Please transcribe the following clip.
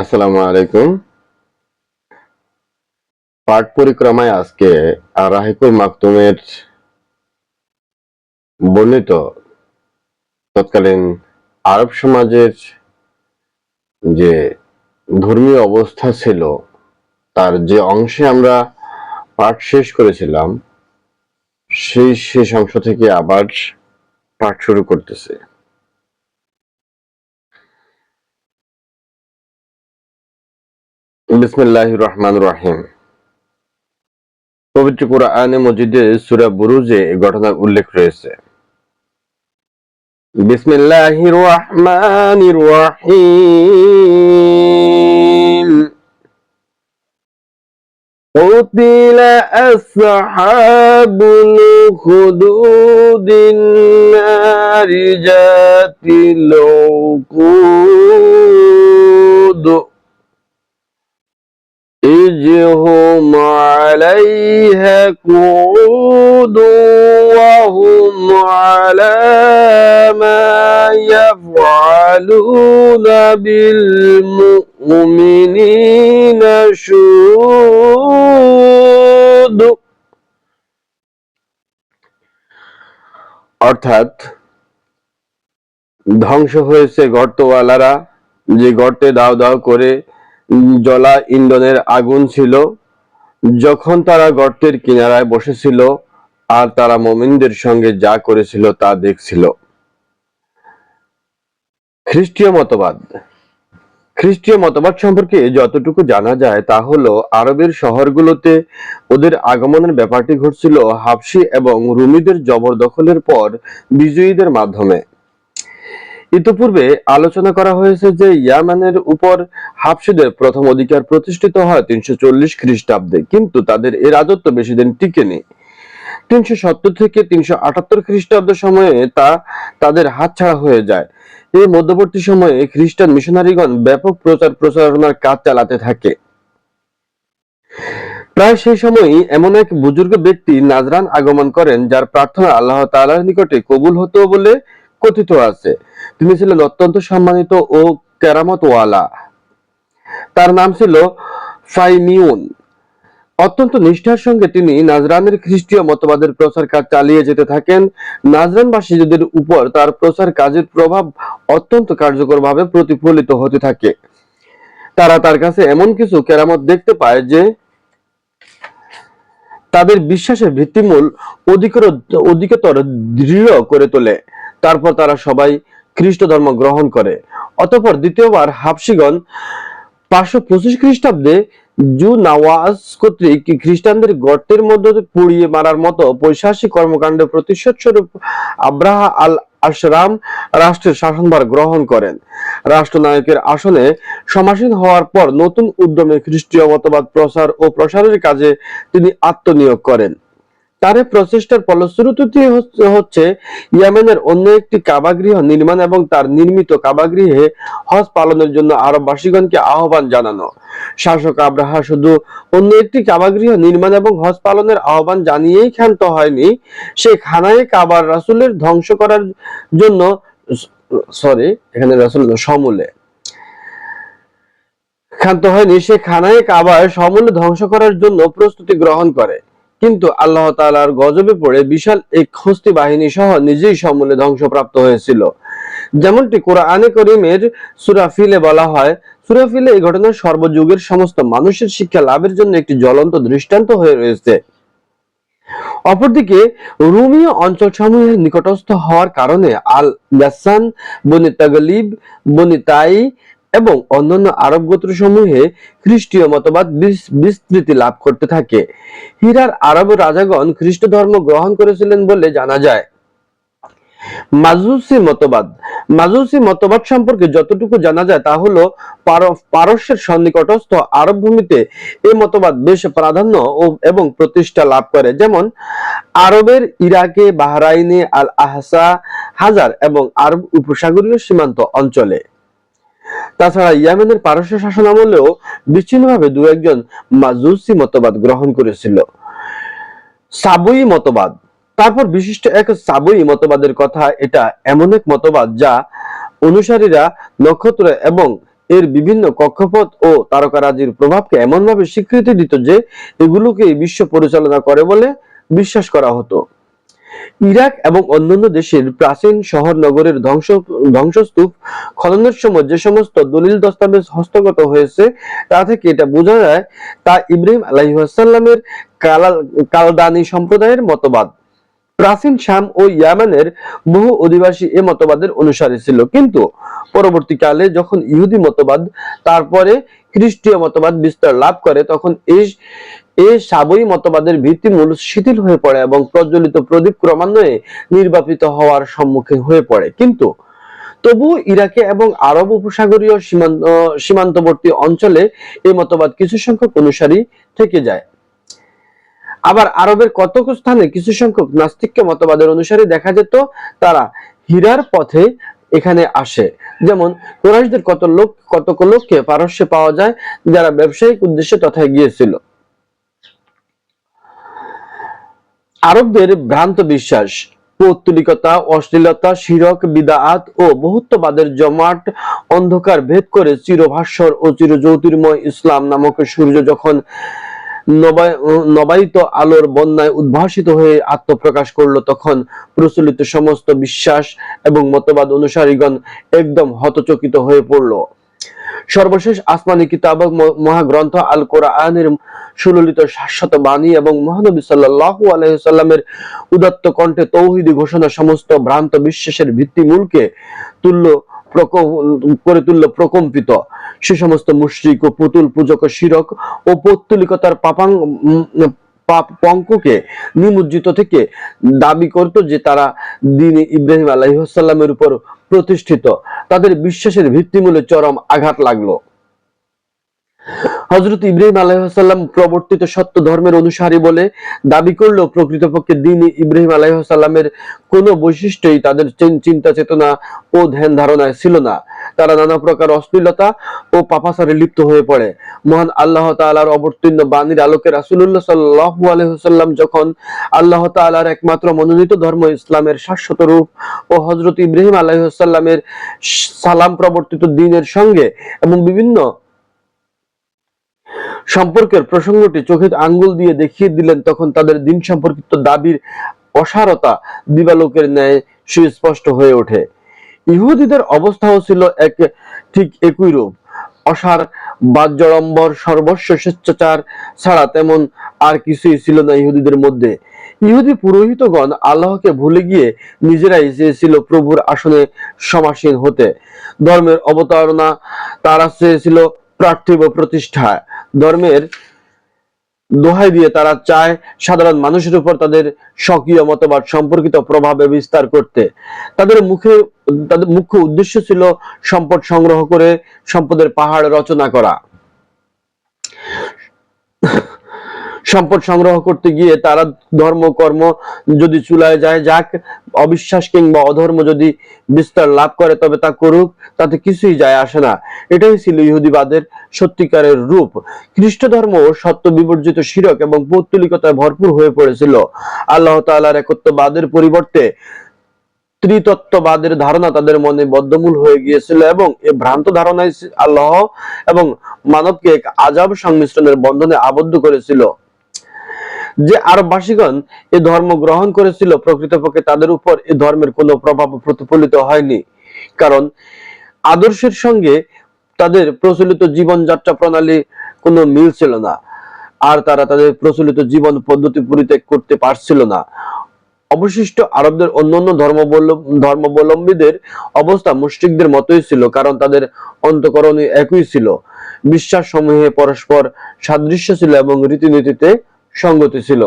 আসসালামু আলাইকুম। পাঠ পরিক্রমায় আজকে রাহিকুল মাকতুমের বর্ণিত তৎকালীন আরব সমাজের যে ধর্মীয় অবস্থা ছিল তার যে অংশে আমরা পাঠ শেষ করেছিলাম সেই শেষ অংশ থেকে আবার পাঠ শুরু করতেছে। বিসমিল্লাহির রহমানির রহিম। পবিত্র কুরআনে মজিদে সূরা বুরুজে এই ঘটনার উল্লেখ রয়েছে। বিসমিল্লাহির রহমানির রহিম। قتل أصحاب الخدود النار ذات الوقود إذ هم عليها قعود وهم على ما يفعلون بالمؤمنين شهود। অর্থাৎ ধ্বংস হয়েছে গর্তওয়ালারা, যে গর্তে দাও দাও করে জ্বলা ইন্ধনের আগুন ছিল, যখন তারা গর্তের কিনারায় বসেছিল আর তারা মুমিনদের সঙ্গে যা করেছিল তা দেখছিল। খ্রিস্টীয় মতবাদ সম্পর্কে যতটুকু জানা যায় তা হলো আরবের শহরগুলোতে ওদের আগমনের ব্যাপারটি ঘটছিল হাবশী এবং রুমিদের জবরদখলের পর বিজয়ীদের মাধ্যমে। ইতোপূর্বে আলোচনা করা হয়েছে যে ইয়ামানের উপর হাবশীদের প্রথম অধিকার প্রতিষ্ঠিত হয় 340 খ্রিস্টাব্দে, কিন্তু তাদের এ রাজত্ব বেশি দিন টিকেনি। 370 থেকে 378 খ্রিস্টাব্দ সময়ে তা তাদের হাতছাড়া হয়ে যায়। এই মধ্যবর্তী সময়ে খ্রিস্টান মিশনারিগণ ব্যাপক প্রচারণার কাজ চালাতে থাকে। প্রায় সেই সময়ই এমন এক বুজুর্গ ব্যক্তি নাজরান আগমন করেন, যার প্রার্থনা আল্লাহ তাআলার নিকটে কবুল হতো বলে কথিত আছে। তিনি ছিলেন অত্যন্ত সম্মানিত ও কেরামতওয়ালা। তার নাম ছিল ফাইমিউন। অত্যন্ত নিষ্ঠার সঙ্গে তিনি নাজরানের খ্রিস্টীয় মতবাদের প্রচার কাজ চালিয়ে যেতে থাকেন। নাজরানবাসীদের উপর তার প্রচার কাজের প্রভাব অত্যন্ত কার্যকরভাবে প্রতিফলিত হতে থাকে। তারা তার কাছে এমন কিছু কেরামত দেখতে পায় যে তাদের বিশ্বাসের ভিত্তিমূল অধিকতর দৃঢ় করে তোলে। তারপর তারা সবাই খ্রিস্ট ধর্ম গ্রহণ করে। অতঃপর দ্বিতীয়বার হাবশীগণ 525 খ্রিস্টাব্দে জু-নাওয়াজ কর্তৃক খ্রিস্টানদের গর্তের মধ্যে পুড়িয়ে মারার মতো পৈশাচিক কর্মকাণ্ডের প্রতিশোধ স্বরূপ আব্রাহা আল আশরাম রাষ্ট্রের শাসনভার গ্রহণ করেন। রাষ্ট্রনায়কের আসনে সমাসীন হওয়ার পর নতুন উদ্যমে খ্রিস্টীয় মতবাদ প্রচার ও প্রসারের কাজে তিনি আত্মনিয়োগ করেন। তার প্রচেষ্টার ফলশ্রুতি হচ্ছে ইয়েমেনের অন্য একটি কাবাগৃহ নির্মাণ এবং তার নির্মিত কাবাগৃহে হজ পালনের জন্য আরববাসীগণকে আহ্বান জানানো। শাসক আব্রাহা শুধু অন্য একটি কাবাগৃহ নির্মাণ এবং হজ পালনের আহ্বান জানিয়েই ক্ষান্ত হয়নি, সে খানায়ে কাবার রাসূলের ধ্বংস করার জন্য সে খানায়ে কাবার সমূলে ধ্বংস করার জন্য প্রস্তুতি গ্রহণ করে। কিন্তু আল্লাহ তাআলার গজবে পড়ে বিশাল এক হস্তি বাহিনী সহ নিজেই সমূলে ধ্বংসপ্রাপ্ত হয়েছিল। যেমনটি কোরআনে কারীমের সূরা ফিলে বলা হয়। সূরা ফিলে এই ঘটনা সর্বযুগের সমস্ত মানুষের শিক্ষা লাভের জন্য একটি জ্বলন্ত দৃষ্টান্ত হয়ে রয়েছে। অপরদিকে রোমীয় অঞ্চলসমূহের নিকটস্থ হওয়ার কারণে আল গাসসান, বনি তাগলিব, বনি তাই এবং অন্যান্য আরব গোত্রসমূহে খ্রিস্টীয় মতবাদ বিস্তৃতি লাভ করতে থাকে। হিরার আরব রাজাগণ খ্রিস্ট ধর্ম গ্রহণ করেছিলেন বলে জানা যায়। মাজুসি মতবাদ সম্পর্কে যতটুকু জানা যায় তা হলো পারস্যের সন্নিকটস্থ আরব ভূমিতে এই মতবাদ বেশ প্রাধান্য এবং প্রতিষ্ঠা লাভ করে, যেমন আরবের ইরাকে, বাহরাইনে, আল আহসা, হাজার এবং আরব উপসাগরীয় সীমান্ত অঞ্চলে। তাছাড়া ইয়েমেনের পারস্য শাসনামলেও বিচ্ছিন্নভাবে দু একজন মাজুসি মতবাদ গ্রহণ করেছিল। সাবই মতবাদ। তারপর বিশিষ্ট এক সাবই মতবাদের কথা। এটা এমন এক মতবাদ যা অনুসারীরা নক্ষত্র এবং এর বিভিন্ন কক্ষপথ ও তারকারাজির প্রভাবকে এমনভাবে স্বীকৃতি দিত যে এগুলোকে বিশ্ব পরিচালনা করে বলে বিশ্বাস করা হতো। ইরাক এবং অন্যান্য দেশের প্রাচীন শহর নগরের ধ্বংসস্তূপ খননের সময় যে সমস্ত দলিল দস্তাবেজ হস্তগত হয়েছে তা থেকে এটা বোঝা যায় তা ইব্রাহিম আলাইহিসসালামের কালদানি সম্প্রদায়ের মতবাদ। প্রাচীন শাম ও ইয়ামানের বহু অধিবাসী এ মতবাদের অনুসারী ছিল, কিন্তু পরবর্তীকালে যখন ইহুদি মতবাদ তারপরে খ্রিস্টীয় মতবাদ বিস্তার লাভ করে তখন এই সাবই মতবাদের ভিত্তিমূল শিথিল হয়ে পড়ে এবং প্রজ্বলিত প্রদীপ ক্রমান্বয়ে নির্বাপিত হওয়ার সম্মুখীন হয়ে পড়ে। কিন্তু তবুও ইরাকে এবং আরব উপসাগরীয় সীমান্তবর্তী অঞ্চলে এই মতবাদ কিছু সংখ্যক অনুসারী থেকে যায়। আবার আরবের কতক স্থানে কিছু সংখ্যক নাস্তিক্য মতবাদের অনুসারী দেখা যেত, তারা হীরার পথে এখানে আসে। যেমন কুরাইশদের কতক লোককে পারস্যে পাওয়া যায় যারা ব্যবসায়িক উদ্দেশ্যে তথায় গিয়েছিল। আরবদের ভ্রান্ত বিশ্বাস, পৌত্তলিকতা, অশ্লীলতা, শিরক, বিদআত ও বহুত্ববাদের জমাট অন্ধকার ভেদ করে চিরভাস্বর ও চিরজ্যোতির্ময় ইসলাম নামক সূর্য যখন নবায়িত আলোর বন্যায় উদ্ভাসিত হয়ে আত্মপ্রকাশ করলো, তখন প্রচলিত সমস্ত বিশ্বাস এবং মতবাদ অনুসারীগণ একদম হতচকিত হয়ে পড়ল। সর্বশেষ আসমানি কিতাব মহাগ্রন্থ আল কোরআনের সুললিত শাশ্বত বাণী এবং মহানবী সাল্লাল্লাহু আলাইহি সাল্লামের উদাত্ত কণ্ঠে তৌহিদি ঘোষণা সমস্ত ভ্রান্ত বিশ্বাসের ভিত্তিমূলকে করে তুলল প্রকম্পিত। সে সমস্ত মুশরিক ও পুতুল পূজক, শিরক ও পৌত্তলিকতার পঙ্ককে নিমজ্জিত থেকে দাবি করত যে তারা দ্বীন ইব্রাহিম আলাইহিসসালামের উপর প্রতিষ্ঠিত। তাদের বিশ্বাসের ভিত্তিমূলে চরম আঘাত লাগলো। হযরত ইব্রাহিম আলাইহিসসালাম প্রবর্তিত সত্য ধর্মের অনুসারী বলে দাবি করলেও প্রকৃতপক্ষে দ্বীন ইব্রাহিম আলাইহিসসালামের কোনো বৈশিষ্ট্যই তাদের চিন্তা চেতনা ও ধ্যান ধারণায় ছিল না। তারা নানা প্রকার অশ্লীলতা ও পাপাচারে লিপ্ত হয়ে পড়ে। মহান আল্লাহ তাআলার অবতীর্ণ বাণীর আলোকে রাসূলুল্লাহ সাল্লাল্লাহু আলাইহি ওয়াসাল্লাম যখন আল্লাহ তাআলার একমাত্র মনোনীত ধর্ম ইসলামের শাশ্বত রূপ ও হযরত ইব্রাহিম আলাইহিসসালামের সালাম প্রবর্তিত দ্বীনের সঙ্গে এবং বিভিন্ন সম্পর্কের প্রসঙ্গটি চোখে আঙ্গুল দিয়ে দেখিয়ে দিলেন, তখন তাদের দ্বীন সম্পর্কিত দাবির অসারতা দিবালোকের ন্যায় সুস্পষ্ট হয়ে ওঠে। ইহুদিদের অবস্থাও ছিল ঠিক একই রূপ। অসার, বাহ্যড়ম্বর, সর্বস্ব স্বেচ্ছাচার ছাড়া তেমন আর কিছুই ছিল না ইহুদিদের মধ্যে। ইহুদি পুরোহিতগণ আল্লাহকে ভুলে গিয়ে নিজেরাই চেয়েছিল প্রভুর আসনে সমাসীন হতে। ধর্মের অবতারণা তারা চেয়েছিল পার্থিব প্রতিষ্ঠা। ধর্মের দোহাই দিয়ে তারা চায় সাধারণ মানুষের উপর তাদের স্বকীয় মতবাদ সম্পর্কিত প্রভাবে বিস্তার করতে। তাদের মুখ্য উদ্দেশ্য ছিল সম্পদ সংগ্রহ করে সম্পদের পাহাড় রচনা করা। সম্পদ সংগ্রহ করতে গিয়ে তারা ধর্ম কর্ম যদি চুলায় যায় যাক, অবিশ্বাস কিংবা অধর্ম যদি বিস্তার লাভ করে তবে তা করুক, তাতে কিছুই যায় আসে না। এটাই ছিল ইহুদিবাদের সত্যিকারের রূপ। খ্রিস্ট ধর্ম সত্য বিবর্জিত শিরক এবং পৌত্তলিকতায় ভরপুর হয়ে পড়েছিল। আল্লাহ তাআলার একত্ববাদের পরিবর্তে ত্রিতত্ত্ববাদের ধারণা তাদের মনে বদ্ধমূল হয়ে গিয়েছিল এবং এই ভ্রান্ত ধারণাই আল্লাহ এবং মানবকে এক আযাব সংমিশ্রণের বন্ধনে আবদ্ধ করেছিল। যে আরববাসীগণ এ ধর্ম গ্রহণ করেছিল, প্রকৃতপক্ষে তাদের উপর এ ধর্মের কোনো প্রভাব প্রতিফলিত হয়নি, কারণ আদর্শের সঙ্গে তাদের প্রচলিত জীবনযাত্রা প্রণালী কোনো মিল ছিল না, আর তারা তাদের প্রচলিত জীবন পদ্ধতি পরিত্যাগ করতে পারছিল না। অবশিষ্ট আরবদের অন্যান্য ধর্মাবলম্বীদের অবস্থা মুশরিকদের মতোই ছিল, কারণ তাদের অন্তঃকরণই একই ছিল, বিশ্বাস সমূহে পরস্পর সাদৃশ্য ছিল এবং রীতিনীতিতে সঙ্গতি ছিল।